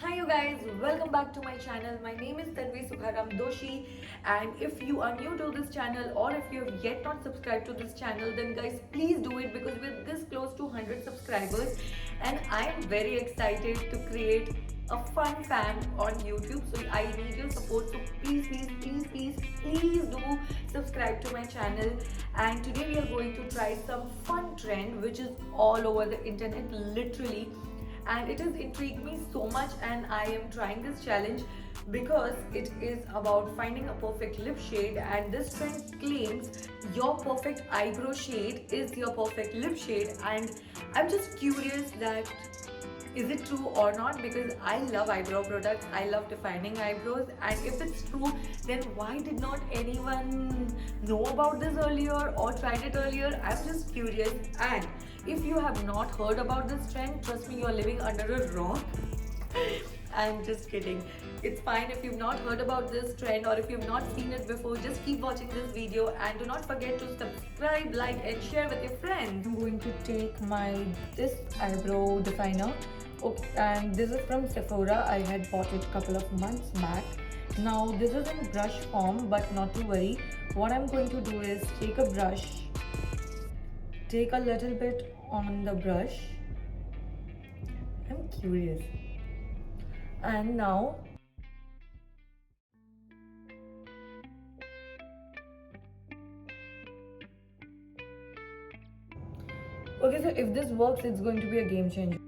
Hi you guys, welcome back to my channel. My name is Tanvi, and if you are new to this channel or if you have yet not subscribed to this channel, then guys please do it because we're this close to 100 subscribers and I am very excited to create a fun fan on YouTube. So I need your support. So please do subscribe to my channel. And today we are going to try some fun trend which is all over the internet literally, and it has intrigued me so much, and I am trying this challenge because it is about finding a perfect lip shade, and this trend claims your perfect eyebrow shade is your perfect lip shade. And I'm just curious that is it true or not, because I love eyebrow products, I love defining eyebrows, and if it's true, then why did not anyone know about this earlier or tried it earlier? I'm just curious. And if you have not heard about this trend, trust me, you're living under a rock. I'm just kidding. It's fine if you've not heard about this trend or if you've not seen it before. Just keep watching this video and do not forget to subscribe, like and share with your friends. I'm going to take this eyebrow definer. Okay, and this is from Sephora. I had bought it a couple of months back. Now this is in brush form, but not to worry. What I'm going to do is take a brush, take a little bit on the brush. I'm curious. And now okay, so if this works, it's going to be a game changer.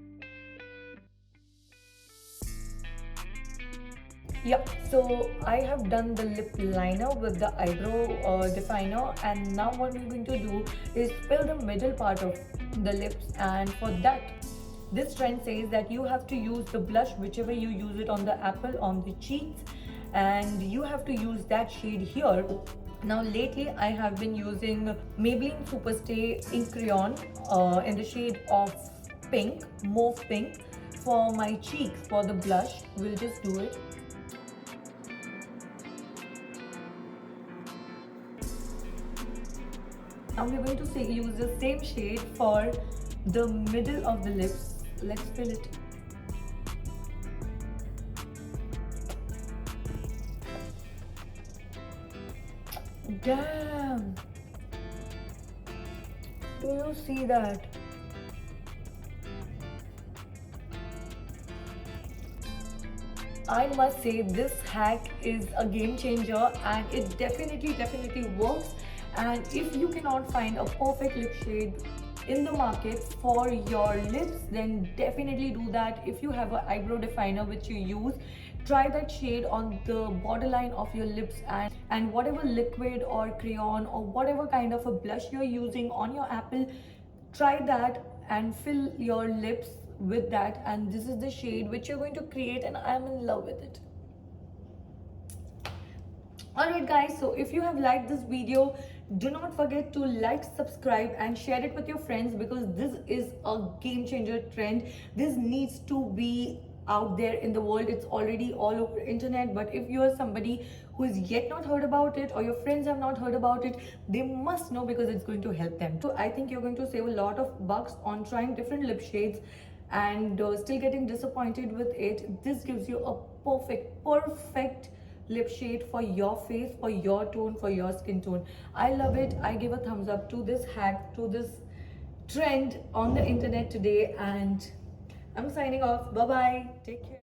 Yep, so I have done the lip liner with the eyebrow definer, and now what we're going to do is fill the middle part of the lips. And for that, this trend says that you have to use the blush, whichever you use it on the apple, on the cheeks, and you have to use that shade here. Now lately I have been using Maybelline Superstay ink crayon in the shade of pink, mauve pink, for my cheeks for the blush. We'll just do it. Now we're going to use the same shade for the middle of the lips. Let's fill it. Damn! Do you see that? I must say this hack is a game changer, and it definitely works. And if you cannot find a perfect lip shade in the market for your lips, then definitely do that. If you have an eyebrow definer which you use, try that shade on the borderline of your lips, and whatever liquid or crayon or whatever kind of a blush you're using on your apple, try that and fill your lips with that. And this is the shade which you're going to create, and I'm in love with it. Alright guys, so if you have liked this video, do not forget to like, subscribe and share it with your friends, because this is a game changer trend. This needs to be out there in the world. It's already all over internet, but if you are somebody who is yet not heard about it, or your friends have not heard about it, they must know, because it's going to help them. So I think you're going to save a lot of bucks on trying different lip shades and still getting disappointed with it. This gives you a perfect lip shade for your face, for your tone, for your skin tone. I love it. I give a thumbs up to this hack, to this trend on the internet today, and I'm signing off. Bye bye. Take care.